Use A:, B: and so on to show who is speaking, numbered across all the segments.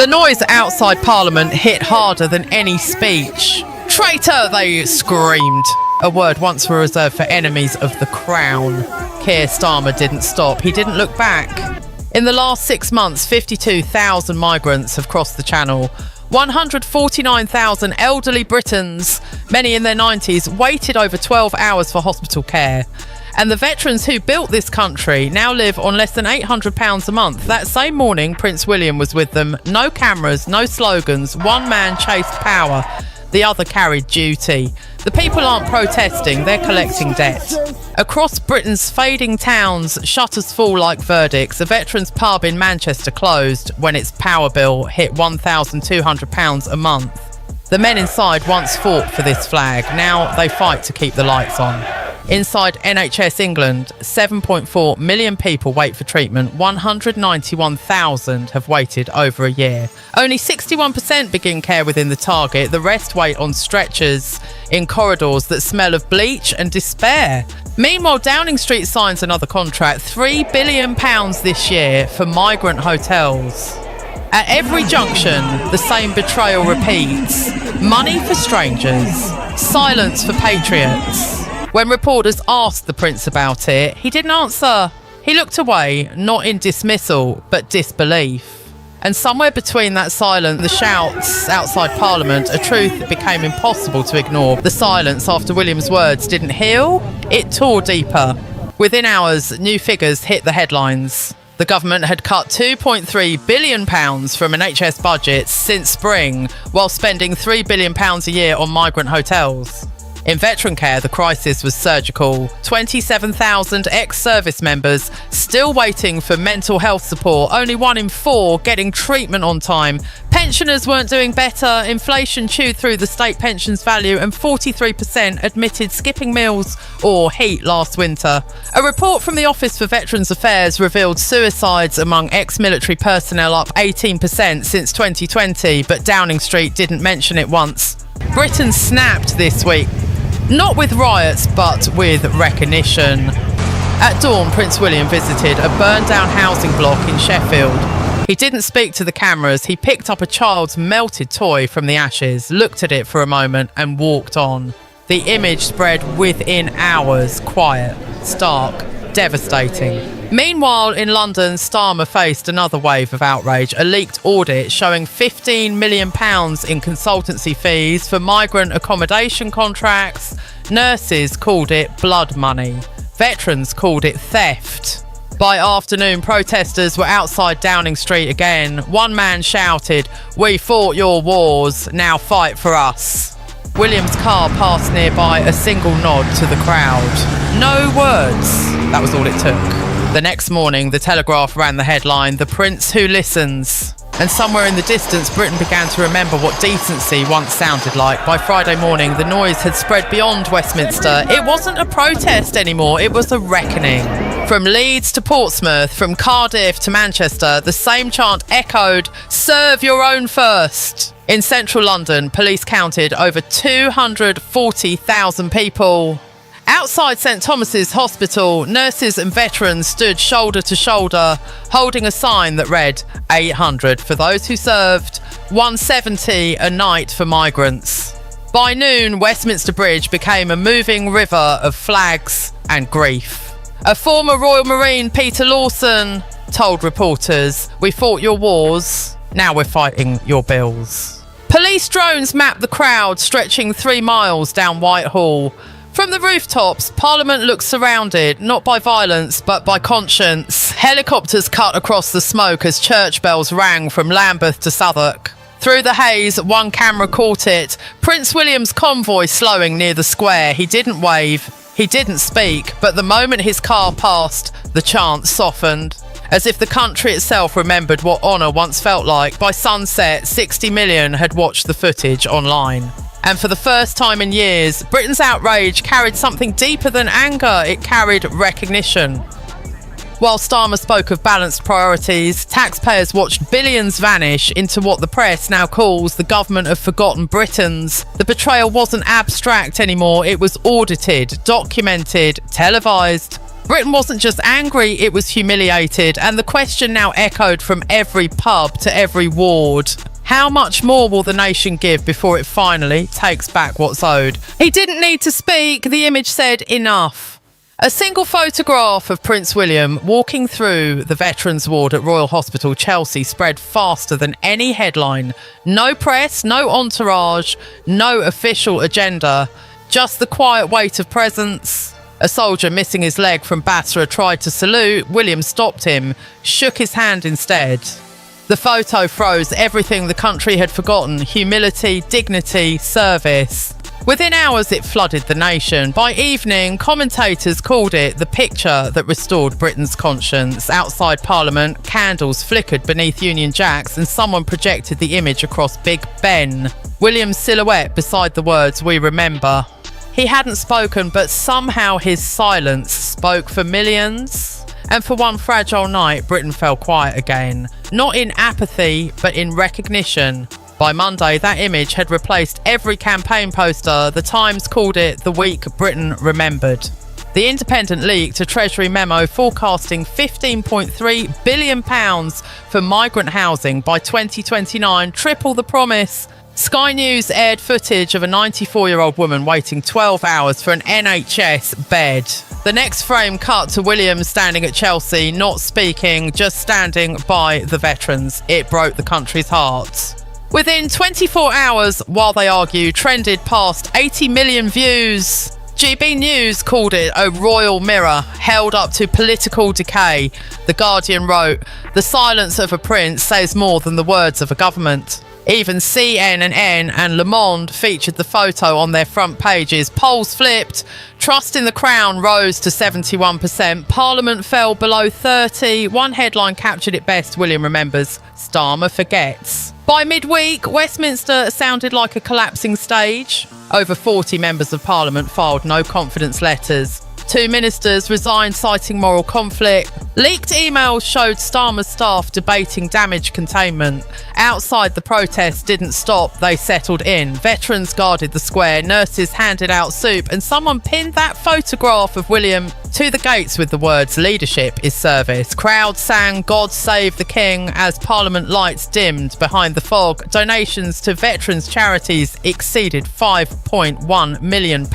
A: The noise outside Parliament hit harder than any speech. "Traitor!" they screamed. A word once reserved for enemies of the crown. Keir Starmer didn't stop. He didn't look back. In the last 6 months, 52,000 migrants have crossed the Channel. 149,000 elderly Britons, many in their 90s, waited over 12 hours for hospital care. And the veterans who built this country now live on less than £800 a month. That same morning, Prince William was with them. No cameras, no slogans. One man chased power. The other carried duty. The people aren't protesting, they're collecting debt. Across Britain's fading towns, shutters fall like verdicts. A veterans pub in Manchester closed when its power bill hit £1,200 a month. The men inside once fought for this flag. Now they fight to keep the lights on. Inside NHS England, 7.4 million people wait for treatment. 191,000 have waited over a year. Only 61% begin care within the target. The rest wait on stretchers in corridors that smell of bleach and despair. Meanwhile, Downing Street signs another contract, £3 billion this year for migrant hotels. At every junction, the same betrayal repeats. Money for strangers, silence for patriots. When reporters asked the Prince about it, he didn't answer. He looked away, not in dismissal, but disbelief. And somewhere between that silence, the shouts outside Parliament, a truth that became impossible to ignore. The silence after William's words didn't heal, it tore deeper. Within hours, new figures hit the headlines. The government had cut £2.3 billion from NHS budgets since spring, while spending £3 billion a year on migrant hotels. In veteran care, the crisis was surgical. 27,000 ex-service members still waiting for mental health support, only 1 in 4 getting treatment on time. Pensioners weren't doing better, inflation chewed through the state pension's value, and 43% admitted skipping meals or heat last winter. A report from the Office for Veterans Affairs revealed suicides among ex-military personnel up 18% since 2020, but Downing Street didn't mention it once. Britain snapped this week. Not with riots, but with recognition. At dawn, Prince William visited a burned-down housing block in Sheffield. He didn't speak to the cameras. He picked up a child's melted toy from the ashes, looked at it for a moment and walked on. The image spread within hours, quiet, stark, devastating. Meanwhile, in London, Starmer faced another wave of outrage. A leaked audit showing £15 million in consultancy fees for migrant accommodation contracts. Nurses called it blood money. Veterans called it theft. By afternoon, protesters were outside Downing Street again. One man shouted, "We fought your wars, now fight for us." William's car passed nearby, a single nod to the crowd. No words. That was all it took. The next morning, the Telegraph ran the headline, "The Prince Who Listens." And somewhere in the distance, Britain began to remember what decency once sounded like. By Friday morning, the noise had spread beyond Westminster. It wasn't a protest anymore, it was a reckoning. From Leeds to Portsmouth, from Cardiff to Manchester, the same chant echoed, "Serve your own first." In central London, police counted over 240,000 people. Outside St Thomas's Hospital, nurses and veterans stood shoulder to shoulder, holding a sign that read 800 for those who served, 170 a night for migrants. By noon, Westminster Bridge became a moving river of flags and grief. A former Royal Marine, Peter Lawson, told reporters, "We fought your wars, now we're fighting your bills." Police drones mapped the crowd stretching 3 miles down Whitehall. From the rooftops, Parliament looked surrounded, not by violence, but by conscience. Helicopters cut across the smoke as church bells rang from Lambeth to Southwark. Through the haze, one camera caught it. Prince William's convoy slowing near the square. He didn't wave, he didn't speak, but the moment his car passed, the chant softened. As if the country itself remembered what honour once felt like. By sunset, 60 million had watched the footage online. And for the first time in years, Britain's outrage carried something deeper than anger. It carried recognition. While Starmer spoke of balanced priorities, taxpayers watched billions vanish into what the press now calls the government of forgotten Britons. The betrayal wasn't abstract anymore. It was audited, documented, televised. Britain wasn't just angry, it was humiliated, and the question now echoed from every pub to every ward. How much more will the nation give before it finally takes back what's owed? He didn't need to speak, the image said enough. A single photograph of Prince William walking through the Veterans Ward at Royal Hospital, Chelsea, spread faster than any headline. No press, no entourage, no official agenda, just the quiet weight of presence. A soldier missing his leg from Basra tried to salute. William stopped him, shook his hand instead. The photo froze everything the country had forgotten: humility, dignity, service. Within hours, it flooded the nation. By evening, commentators called it the picture that restored Britain's conscience. Outside Parliament, candles flickered beneath Union Jacks and someone projected the image across Big Ben. William's silhouette beside the words, "We remember." He hadn't spoken, but somehow his silence spoke for millions. And for one fragile night, Britain fell quiet again. Not in apathy, but in recognition. By Monday, that image had replaced every campaign poster. The Times called it the week Britain remembered. The Independent leaked a Treasury memo forecasting £15.3 billion for migrant housing by 2029, triple the promise. Sky News aired footage of a 94-year-old woman waiting 12 hours for an NHS bed. The next frame cut to William standing at Chelsea, not speaking, just standing by the veterans. It broke the country's heart. Within 24 hours, while they argue, trended past 80 million views. GB News called it a royal mirror held up to political decay. The Guardian wrote, "The silence of a prince says more than the words of a government." Even CNN and Le Monde featured the photo on their front pages. Polls flipped. Trust in the Crown rose to 71%. Parliament fell below 30. One headline captured it best: William remembers, Starmer forgets. By midweek, Westminster sounded like a collapsing stage. Over 40 members of Parliament filed no confidence letters. 2 ministers resigned citing moral conflict. Leaked emails showed Starmer's staff debating damage containment. Outside, the protests didn't stop, they settled in. Veterans guarded the square, nurses handed out soup, and someone pinned that photograph of William to the gates with the words, "Leadership is service." Crowds sang "God Save the King" as Parliament lights dimmed behind the fog. Donations to veterans charities exceeded £5.1 million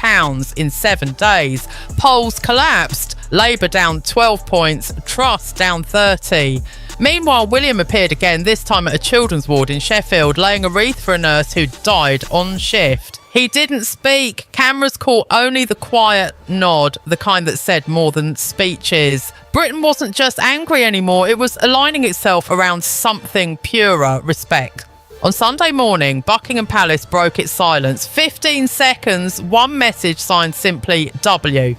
A: in 7 days. Polls collapsed. Labour down 12 points, Truss down 30. Meanwhile, William appeared again, this time at a children's ward in Sheffield, laying a wreath for a nurse who died on shift. He didn't speak. Cameras caught only the quiet nod, the kind that said more than speeches. Britain wasn't just angry anymore, it was aligning itself around something purer: respect. On Sunday morning, Buckingham Palace broke its silence. 15 seconds, one message signed simply W.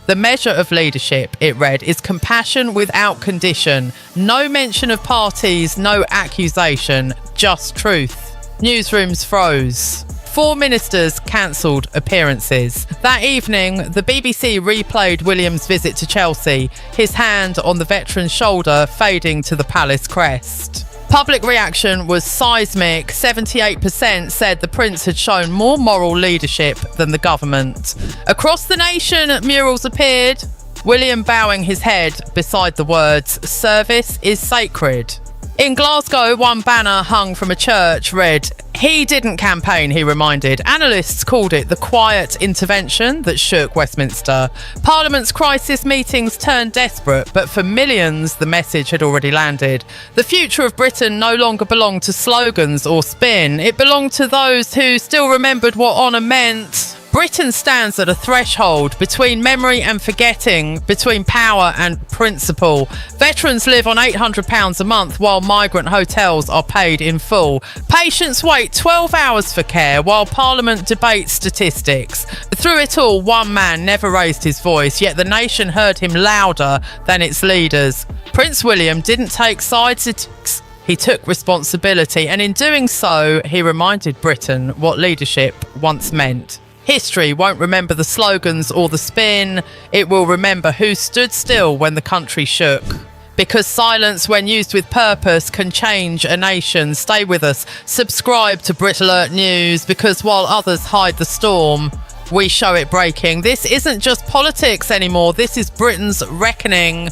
A: The measure of leadership, it read, is compassion without condition. No mention of parties, no accusation, just truth. Newsrooms froze. 4 ministers cancelled appearances. That evening, the BBC replayed William's visit to Chelsea, his hand on the veteran's shoulder fading to the palace crest. Public reaction was seismic. 78% said the prince had shown more moral leadership than the government. Across the nation, murals appeared, William bowing his head beside the words, "Service is sacred." In Glasgow, one banner hung from a church read, "He didn't campaign," he reminded. Analysts called it the quiet intervention that shook Westminster. Parliament's crisis meetings turned desperate, but for millions, the message had already landed. The future of Britain no longer belonged to slogans or spin. It belonged to those who still remembered what honour meant. Britain stands at a threshold between memory and forgetting, between power and principle. Veterans live on £800 a month while migrant hotels are paid in full. Patients wait 12 hours for care while Parliament debates statistics. Through it all, one man never raised his voice, yet the nation heard him louder than its leaders. Prince William didn't take sides. He took responsibility, and in doing so, he reminded Britain what leadership once meant. History won't remember the slogans or the spin. It will remember who stood still when the country shook. Because silence, when used with purpose, can change a nation. Stay with us. Subscribe to Brit Alert News, because while others hide the storm, We show it breaking. This isn't just politics anymore. This is Britain's reckoning.